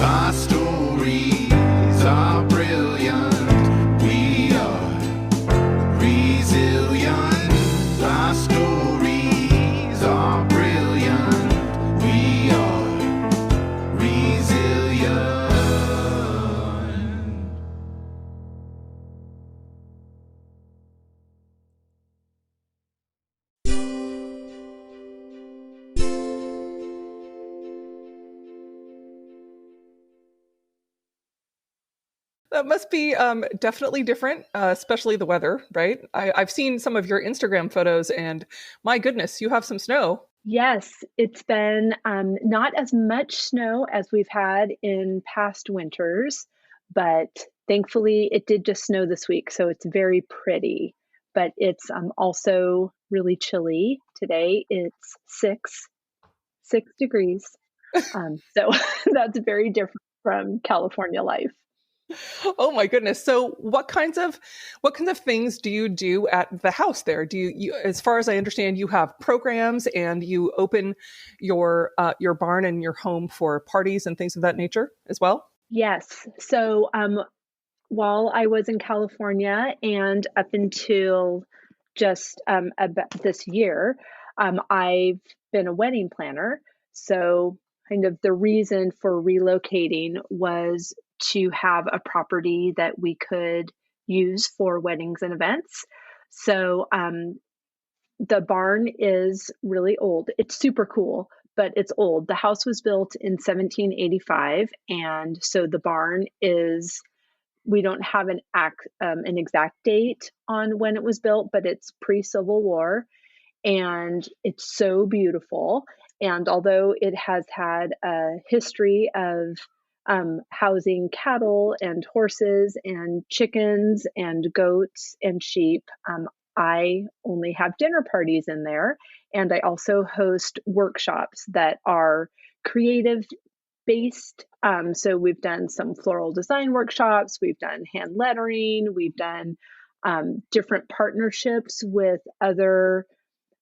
Our stories are brilliant. We are resilient. Our stories are brilliant. We are resilient. That must be definitely different, especially the weather, right? I've seen some of your Instagram photos, and my goodness, you have some snow. Yes, it's been not as much snow as we've had in past winters, but thankfully it did just snow this week, so it's very pretty. But it's also really chilly today. It's 6 degrees. So that's very different from California life. Oh my goodness. So what kinds of things do you do at the house there? As far as I understand, you have programs and you open your barn and your home for parties and things of that nature as well? Yes. So while I was in California and up until just about this year, I've been a wedding planner. So, kind of the reason for relocating was to have a property that we could use for weddings and events. So, the barn is really old. It's super cool, but it's old. The house was built in 1785, and so the barn is, we don't have an exact date on when it was built, but it's pre-Civil War, and it's so beautiful. And although it has had a history of housing cattle and horses and chickens and goats and sheep, I only have dinner parties in there. And I also host workshops that are creative based. So we've done some floral design workshops, we've done hand lettering, we've done different partnerships with other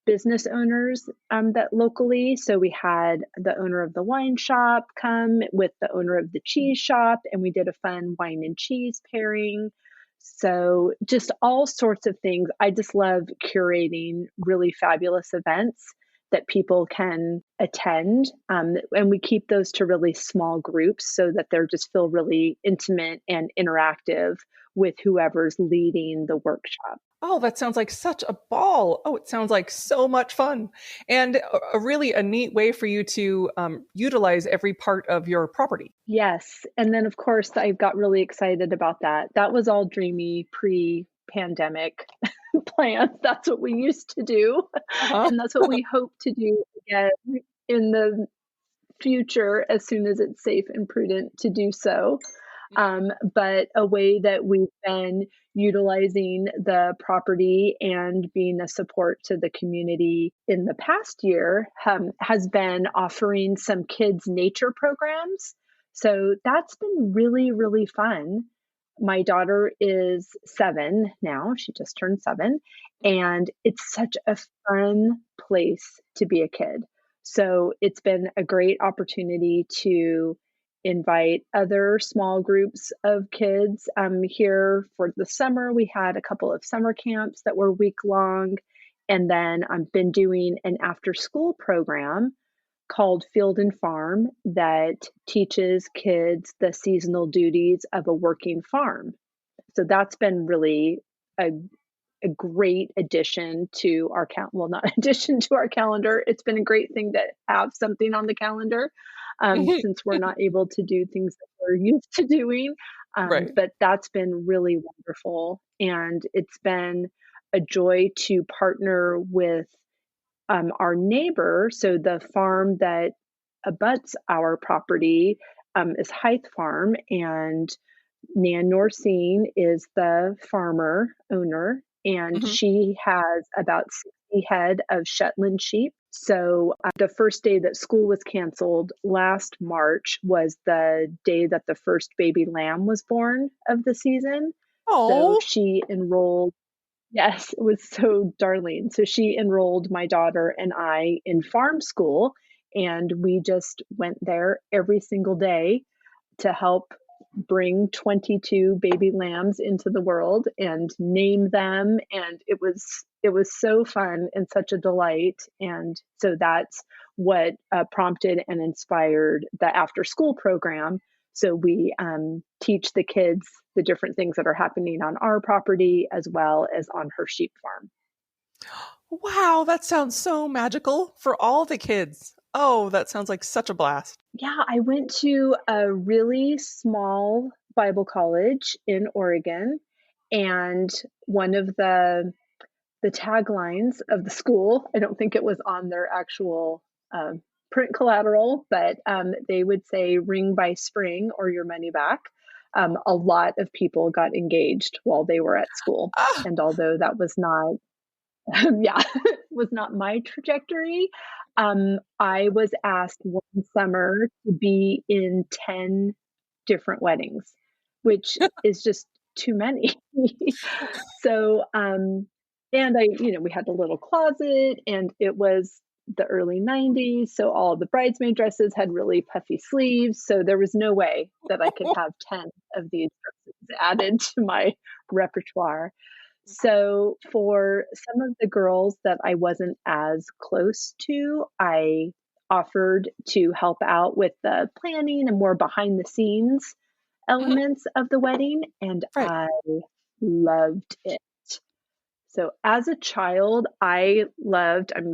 business owners that locally. So we had the owner of the wine shop come with the owner of the cheese shop, and we did a fun wine and cheese pairing. So just all sorts of things. I just love curating really fabulous events that people can attend. And we keep those to really small groups so that they're just feel really intimate and interactive with whoever's leading the workshop. Oh, that sounds like such a ball. Oh, it sounds like so much fun. And a really a neat way for you to utilize every part of your property. Yes. And then, of course, I got really excited about that. That was all dreamy pre pandemic plans. That's what we used to do. Uh-huh. And that's what we hope to do again in the future as soon as it's safe and prudent to do so. But a way that we've been utilizing the property and being a support to the community in the past year has been offering some kids' nature programs. So that's been really, really fun. My daughter is 7 now. She just turned 7. And it's such a fun place to be a kid. So it's been a great opportunity to invite other small groups of kids. Here for the summer, we had a couple of summer camps that were week long. And then I've been doing an after school program called Field and Farm that teaches kids the seasonal duties of a working farm. So that's been really a great addition to our well, not addition to our calendar. It's been a great thing to have something on the calendar since we're not able to do things that we're used to doing. Right. But that's been really wonderful. And it's been a joy to partner with our neighbor. So the farm that abuts our property is Hythe Farm, and Nan Norsine is the farmer owner, and Mhm. she has about 60 head of Shetland sheep. So the first day that school was canceled last March was the day that the first baby lamb was born of the season. So Oh, she enrolled. Yes, it was so darling. So she enrolled my daughter and I in farm school, and we just went there every single day to help bring 22 baby lambs into the world and name them, and it was so fun and such a delight. And so that's what prompted and inspired the after school program. So we teach the kids the different things that are happening on our property as well as on her sheep farm. Wow, that sounds so magical for all the kids. Oh, that sounds like such a blast. Yeah, I went to a really small Bible college in Oregon, and one of the taglines of the school, I don't think it was on their actual print collateral, but they would say "ring by spring or your money back." A lot of people got engaged while they were at school, Ah, and although that was not yeah, was not my trajectory. I was asked one summer to be in 10 different weddings, which is just too many. So, and we had a little closet, and it was the early 90s. So all the bridesmaid dresses had really puffy sleeves. So there was no way that I could have 10 of these dresses added to my repertoire. So for some of the girls that I wasn't as close to, I offered to help out with the planning and more behind the scenes mhm, elements of the wedding, and right. I loved it. So as a child, I'm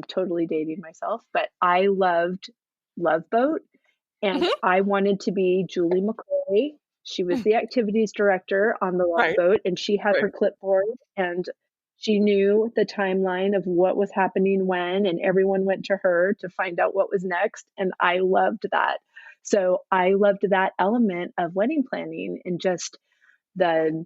totally dating myself, but I loved Love Boat, and Mhm, I wanted to be Julie McCoy. She was mm, the activities director on the Love right, Boat, and she had right. her clipboard, and she knew the timeline of what was happening when, and everyone went to her to find out what was next, and I loved that. So I loved that element of wedding planning, and just the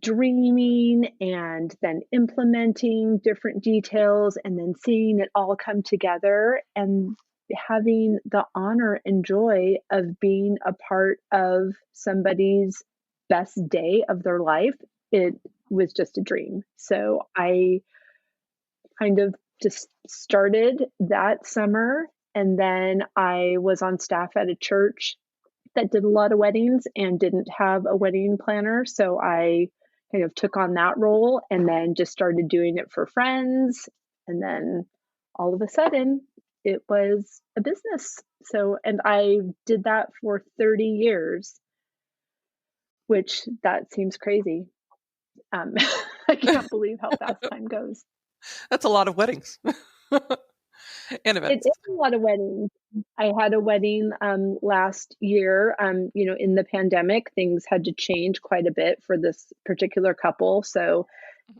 dreaming and then implementing different details and then seeing it all come together and having the honor and joy of being a part of somebody's best day of their life. It was just a dream. So I kind of just started that summer, and then I was on staff at a church that did a lot of weddings and didn't have a wedding planner. So I kind of took on that role and then just started doing it for friends. And then all of a sudden, it was a business. So, and I did that for 30 years, which that seems crazy. Um, I can't believe how fast time goes. That's a lot of weddings and It events. is a lot of weddings. I had a wedding last year. In the pandemic, things had to change quite a bit for this particular couple. So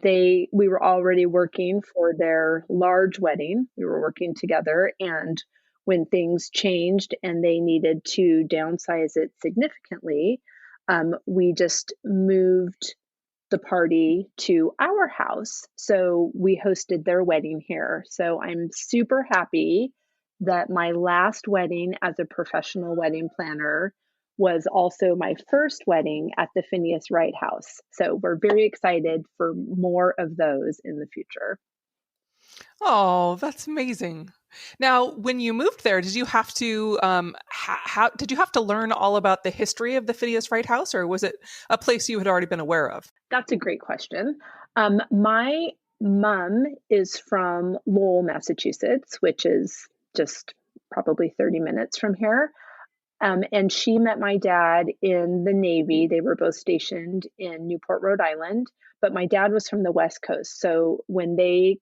Mhm. we were already working for their large wedding. We were working together, and when things changed and they needed to downsize it significantly, we just moved the party to our house. So we hosted their wedding here. So I'm super happy that my last wedding as a professional wedding planner was also my first wedding at the Phineas Wright House. So we're very excited for more of those in the future. Oh, that's amazing. Now, when you moved there, did you have to how did you have to learn all about the history of the Phineas Wright House, or was it a place you had already been aware of? That's a great question. My mom is from Lowell, Massachusetts, which is just probably 30 minutes from here. And she met my dad in the Navy. They were both stationed in Newport, Rhode Island, but my dad was from the West Coast. So when they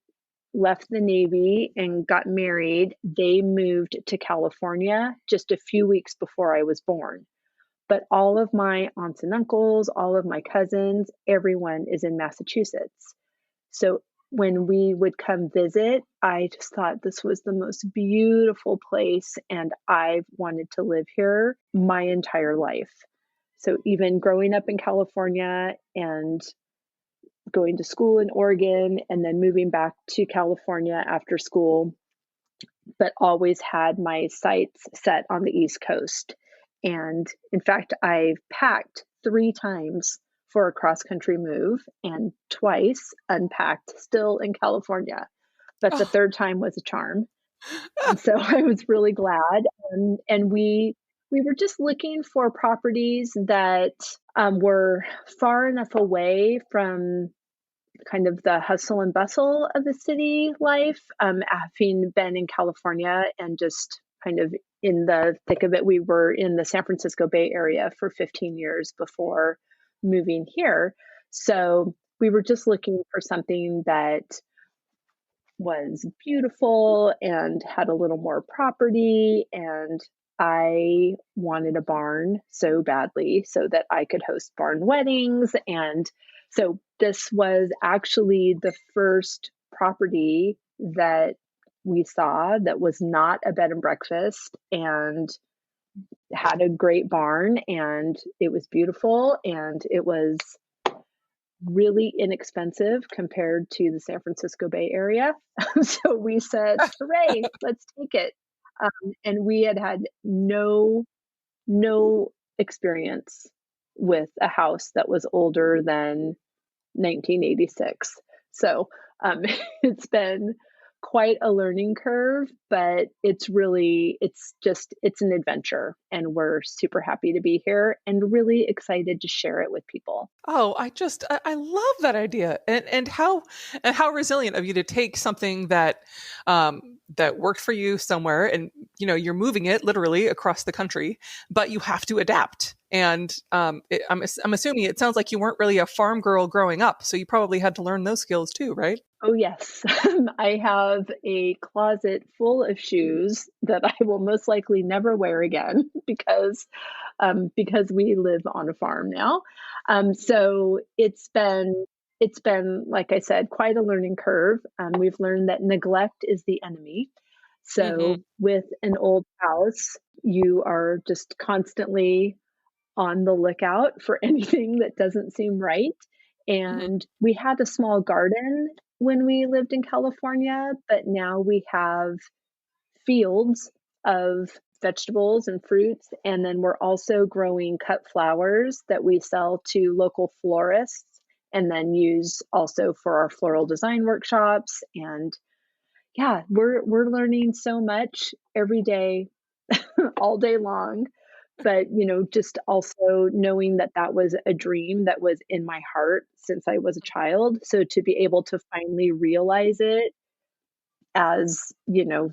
left the Navy and got married, they moved to California just a few weeks before I was born. But all of my aunts and uncles, all of my cousins, everyone is in Massachusetts. So when we would come visit, I just thought this was the most beautiful place, and I've wanted to live here my entire life. So even growing up in California and going to school in Oregon and then moving back to California after school, but always had my sights set on the East Coast. And in fact, I've packed 3 times for a cross country move and twice unpacked still in California. But the Oh, third time was a charm. And so I was really glad. And we We were just looking for properties that were far enough away from kind of the hustle and bustle of the city life. Having been in California and just kind of in the thick of it, we were in the San Francisco Bay Area for 15 years before moving here. So we were just looking for something that was beautiful and had a little more property. And I wanted a barn so badly so that I could host barn weddings. And so this was actually the first property that we saw that was not a bed and breakfast and had a great barn, and it was beautiful, and it was really inexpensive compared to the San Francisco Bay Area. So we said, "Hooray, let's take it." And we had no experience with a house that was older than 1986. So it's been quite a learning curve, but it's an adventure, and we're super happy to be here and really excited to share it with people. Oh, I love that idea, and how resilient of you to take something that worked for you somewhere, and you're moving it literally across the country, but you have to adapt. And I'm assuming it sounds like you weren't really a farm girl growing up, so you probably had to learn those skills too, right? Oh, yes. I have a closet full of shoes that I will most likely never wear again because we live on a farm now. So it's been, like I said, quite a learning curve. We've learned that neglect is the enemy. So Hmm. with an old house, you are just constantly on the lookout for anything that doesn't seem right. Hmm. And we had a small garden when we lived in California, but now we have fields of vegetables and fruits. And then we're also growing cut flowers that we sell to local florists and then use also for our floral design workshops. And yeah, we're learning so much every day, all day long. But, just also knowing that that was a dream that was in my heart since I was a child. So to be able to finally realize it as,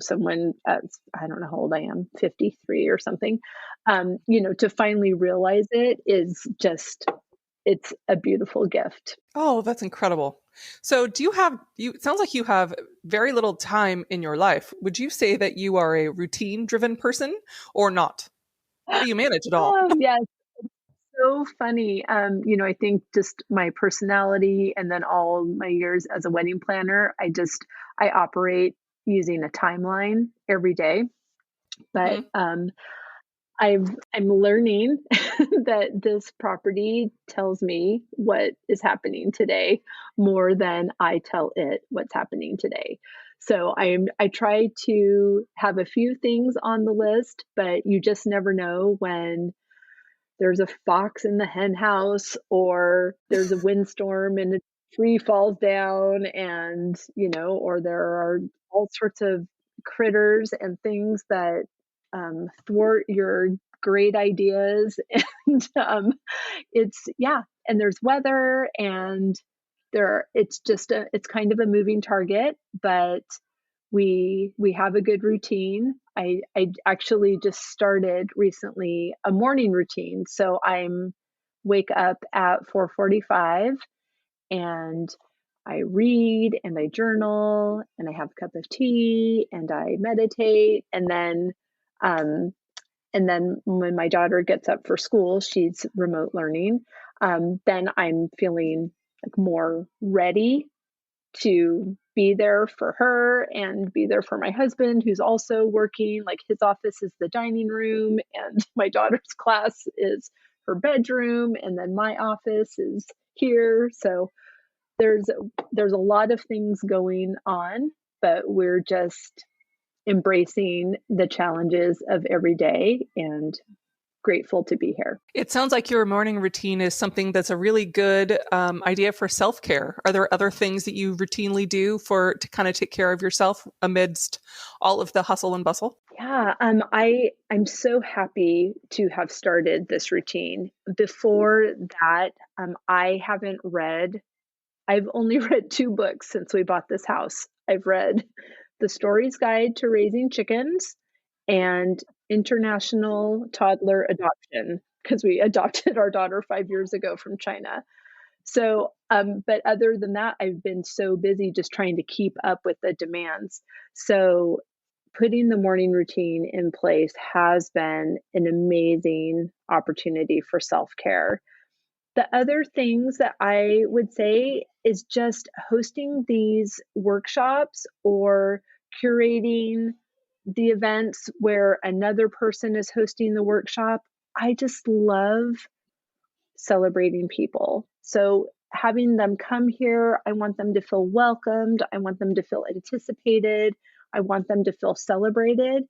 someone as I don't know how old I am, 53 or something, to finally realize it is just it's a beautiful gift. Oh, that's incredible. So, it sounds like you have very little time in your life. Would you say that you are a routine driven person or not? How do you manage it all? Oh, yes. So funny. I think just my personality and then all my years as a wedding planner, I operate using a timeline every day. But Hmm. I'm learning that this property tells me what is happening today more than I tell it what's happening today. So I try to have a few things on the list, but you just never know when there's a fox in the hen house or there's a windstorm and a tree falls down, and or there are all sorts of critters and things that thwart your great ideas. And it's yeah, and there's weather, and it's kind of a moving target, but we have a good routine. I actually just started recently a morning routine. So I'm wake up at 4:45 and I read and I journal and I have a cup of tea and I meditate, um and then when my daughter gets up for school, she's remote learning. Then I'm feeling like more ready to be there for her and be there for my husband, who's also working. Like his office is the dining room, and my daughter's class is her bedroom, and then my office is here. So there's there's a lot of things going on, but we're just embracing the challenges of every day and grateful to be here. It sounds like your morning routine is something that's a really good idea for self-care. Are there other things that you routinely do to kind of take care of yourself amidst all of the hustle and bustle? Yeah, I'm so happy to have started this routine. Before that, I haven't read. I've only read two books since we bought this house. I've read The Story's Guide to Raising Chickens and International Toddler Adoption, because we adopted our daughter 5 years ago from China. So, but other than that, I've been so busy just trying to keep up with the demands. So, putting the morning routine in place has been an amazing opportunity for self care. The other things that I would say is just hosting these workshops or curating the events where another person is hosting the workshop. I just love celebrating people. So having them come here, I want them to feel welcomed. I want them to feel anticipated. I want them to feel celebrated.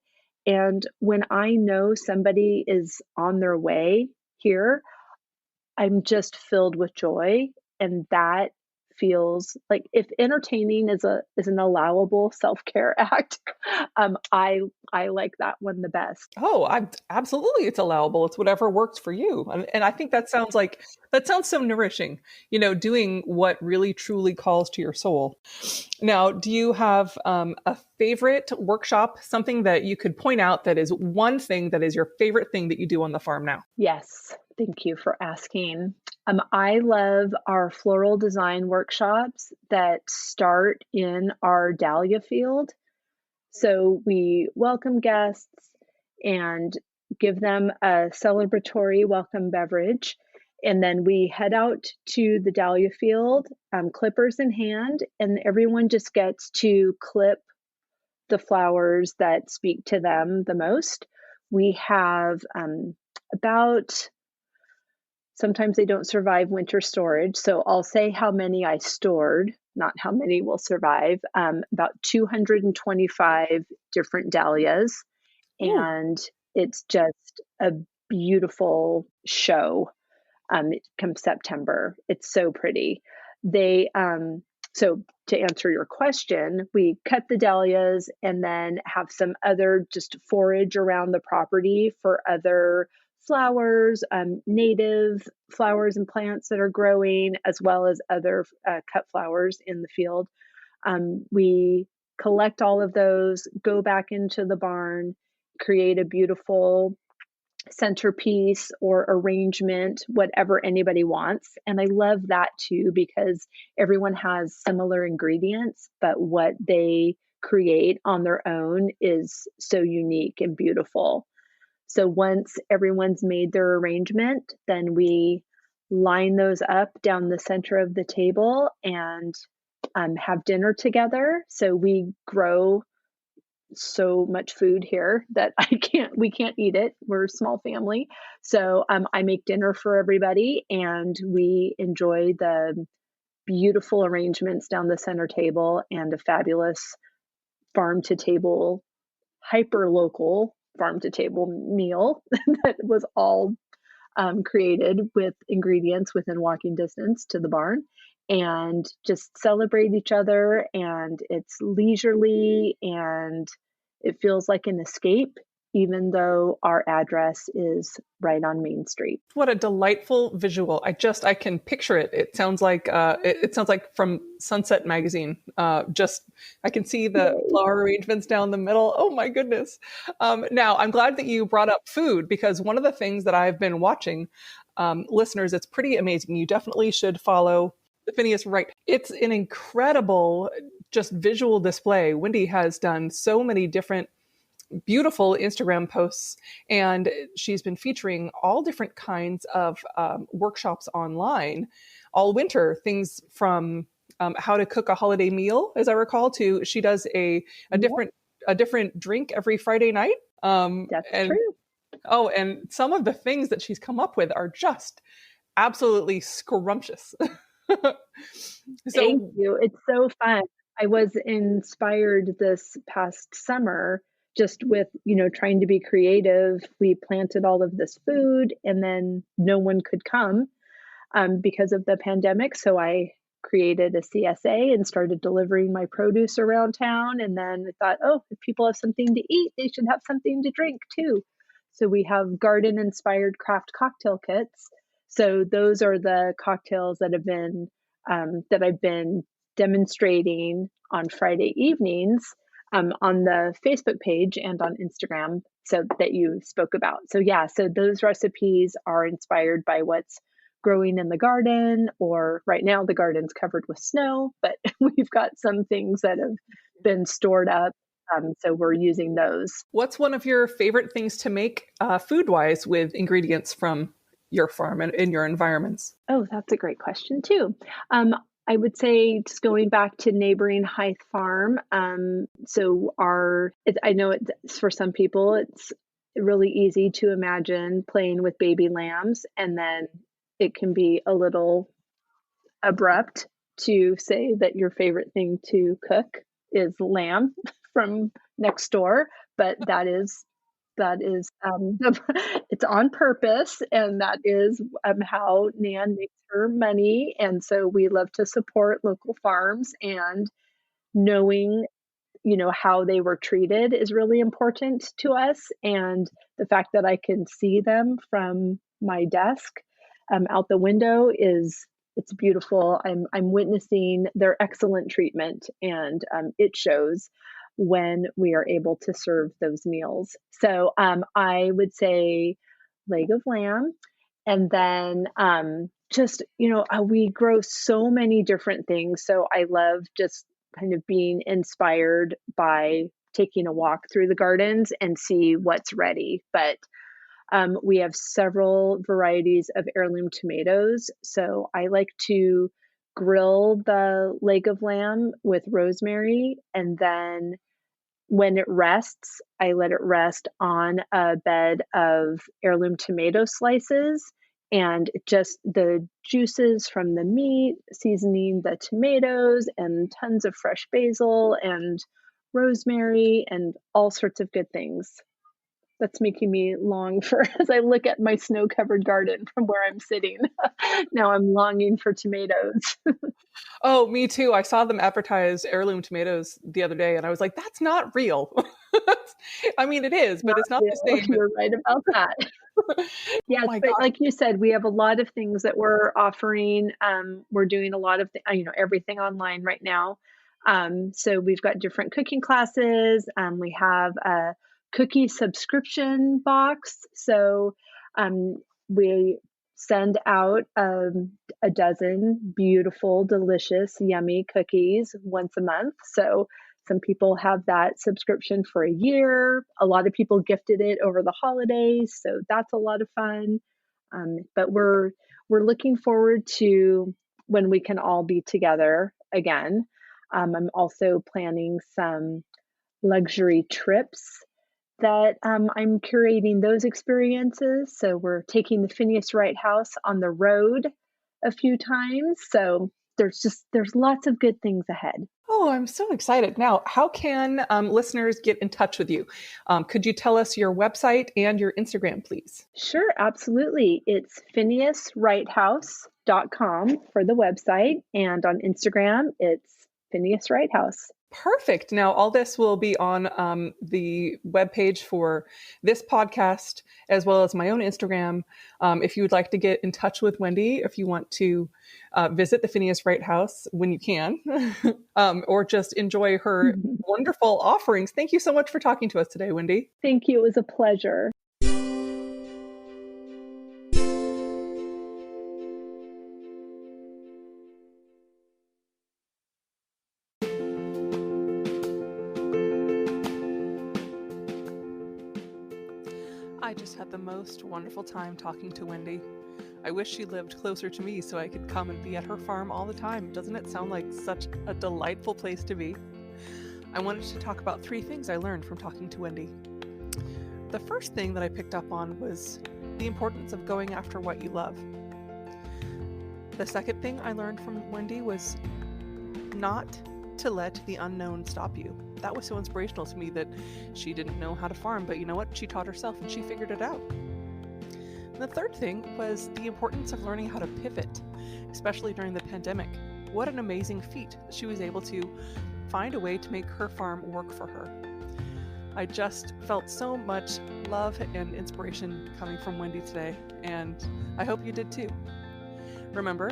And when I know somebody is on their way here, I'm just filled with joy. And that feels like, if entertaining is an allowable self-care act, I like that one the best. Oh, absolutely. It's allowable. It's whatever works for you. And I think that sounds so nourishing, doing what really truly calls to your soul. Now, do you have a favorite workshop, something that you could point out that is one thing that is your favorite thing that you do on the farm now? Yes, thank you for asking. I love our floral design workshops that start in our dahlia field. So we welcome guests and give them a celebratory welcome beverage. And then we head out to the dahlia field, clippers in hand, and everyone just gets to clip the flowers that speak to them the most. We have about, sometimes they don't survive winter storage. So I'll say how many I stored, not how many will survive. About 225 different dahlias. Ooh. And it's just a beautiful show. Come September, it's so pretty. So to answer your question, we cut the dahlias and then have some other just forage around the property for other flowers, native flowers and plants that are growing, as well as other cut flowers in the field. We collect all of those, go back into the barn, create a beautiful centerpiece or arrangement, whatever anybody wants. And I love that too, because everyone has similar ingredients, but what they create on their own is so unique and beautiful. So once everyone's made their arrangement, then we line those up down the center of the table and have dinner together. So we grow so much food here that we can't eat it. We're a small family. So I make dinner for everybody and we enjoy the beautiful arrangements down the center table and a fabulous farm to table, hyper local farm to table meal that was all created with ingredients within walking distance to the barn, and just celebrate each other. And it's leisurely and it feels like an escape, even though our address is right on Main Street. What a delightful visual. I can picture it. It sounds like it sounds like from Sunset Magazine. I can see the flower arrangements down the middle. Oh my goodness. Now I'm glad that you brought up food, because one of the things that I've been watching, listeners, it's pretty amazing. You definitely should follow the Phineas Wright. It's an incredible just visual display. Wendy has done so many different beautiful Instagram posts, and she's been featuring all different kinds of workshops online all winter. Things from how to cook a holiday meal, as I recall, to she does a different drink every Friday night. That's true. Oh, and some of the things that she's come up with are just absolutely scrumptious. Thank you. It's so fun. I was inspired this past summer just with, trying to be creative, we planted all of this food and then no one could come because of the pandemic. So I created a CSA and started delivering my produce around town. And then I thought, oh, if people have something to eat, they should have something to drink too. So we have garden inspired craft cocktail kits. So those are the cocktails that I've been demonstrating on Friday evenings on the Facebook page and on Instagram, so that you spoke about. So yeah, so those recipes are inspired by what's growing in the garden, or right now the garden's covered with snow, but we've got some things that have been stored up. So we're using those. What's one of your favorite things to make food-wise with ingredients from your farm and in your environments? Oh, that's a great question too. I would say, just going back to neighboring Hythe Farm. I know it's, for some people, it's really easy to imagine playing with baby lambs, and then it can be a little abrupt to say that your favorite thing to cook is lamb from next door, but that is it's on purpose, and that is how Nan makes her money. And so we love to support local farms, and knowing how they were treated is really important to us. And the fact that I can see them from my desk out the window it's beautiful. I'm witnessing their excellent treatment, and it shows when we are able to serve those meals. So I would say leg of lamb, and then we grow so many different things. So I love just kind of being inspired by taking a walk through the gardens and see what's ready. But we have several varieties of heirloom tomatoes. So I like to grill the leg of lamb with rosemary, and then when it rests, I let it rest on a bed of heirloom tomato slices, and just the juices from the meat, seasoning the tomatoes, and tons of fresh basil and rosemary and all sorts of good things. That's making me long for, as I look at my snow-covered garden from where I'm sitting. Now I'm longing for tomatoes. Oh, me too. I saw them advertise heirloom tomatoes the other day, and I was like, that's not real. I mean, it is, but it's not the same. You're right about that. Yes, my but God. like you said, we have a lot of things that we're offering. We're doing a lot of everything online right now. So we've got different cooking classes. We have a cookie subscription box. So we send out a dozen beautiful, delicious, yummy cookies once a month. So some people have that subscription for a year. A lot of people gifted it over the holidays, so that's a lot of fun. But we're looking forward to when we can all be together again. I'm also planning some luxury trips that I'm curating those experiences. So we're taking the Phineas Wright House on the road a few times. So there's lots of good things ahead. Oh, I'm so excited. Now, how can listeners get in touch with you? Could you tell us your website and your Instagram, please? Sure, absolutely. It's phineaswrighthouse.com for the website. And on Instagram, it's Phineas Wright House. Perfect. Now, all this will be on the webpage for this podcast, as well as my own Instagram. If you would like to get in touch with Wendy, if you want to visit the Phineas Wright House when you can, or just enjoy her wonderful offerings. Thank you so much for talking to us today, Wendy. Thank you. It was a pleasure. I just had the most wonderful time talking to Wendy. I wish she lived closer to me so I could come and be at her farm all the time. Doesn't it sound like such a delightful place to be? I wanted to talk about 3 things I learned from talking to Wendy. The first thing that I picked up on was the importance of going after what you love. The second thing I learned from Wendy was not to let the unknown stop you. that was so inspirational to me, that she didn't know how to farm, but you know what? She taught herself and she figured it out. And the third thing was the importance of learning how to pivot, especially during the pandemic. What an amazing feat that she was able to find a way to make her farm work for her. I just felt so much love and inspiration coming from Wendy today, and I hope you did too. Remember,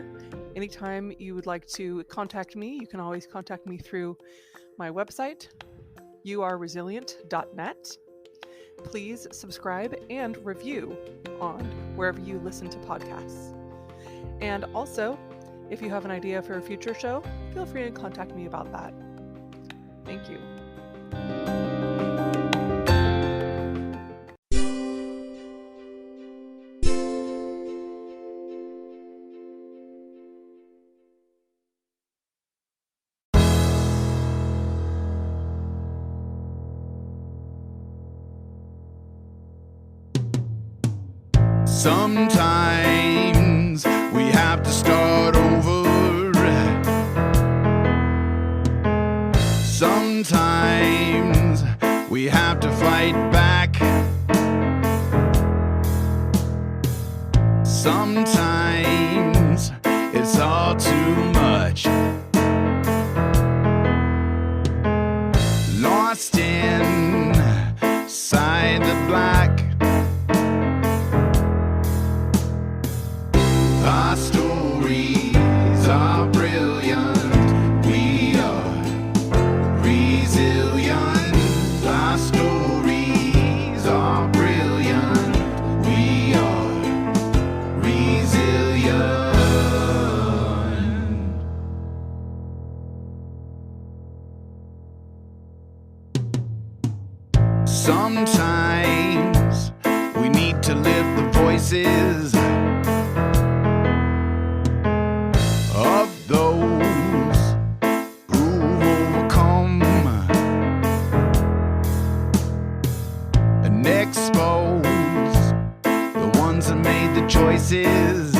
anytime you would like to contact me, you can always contact me through my website, youareresilient.net. Please subscribe and review on wherever you listen to podcasts. And also, if you have an idea for a future show, feel free to contact me about that. Thank you. Sometimes we have to start over. Sometimes we have to fight back. Sometimes it's all too much. Lost inside the black. Our stories are brilliant. We are resilient. Our stories are brilliant. We are resilient. Sometimes we need to lift the voices of those who've overcome and expose the ones that made the choices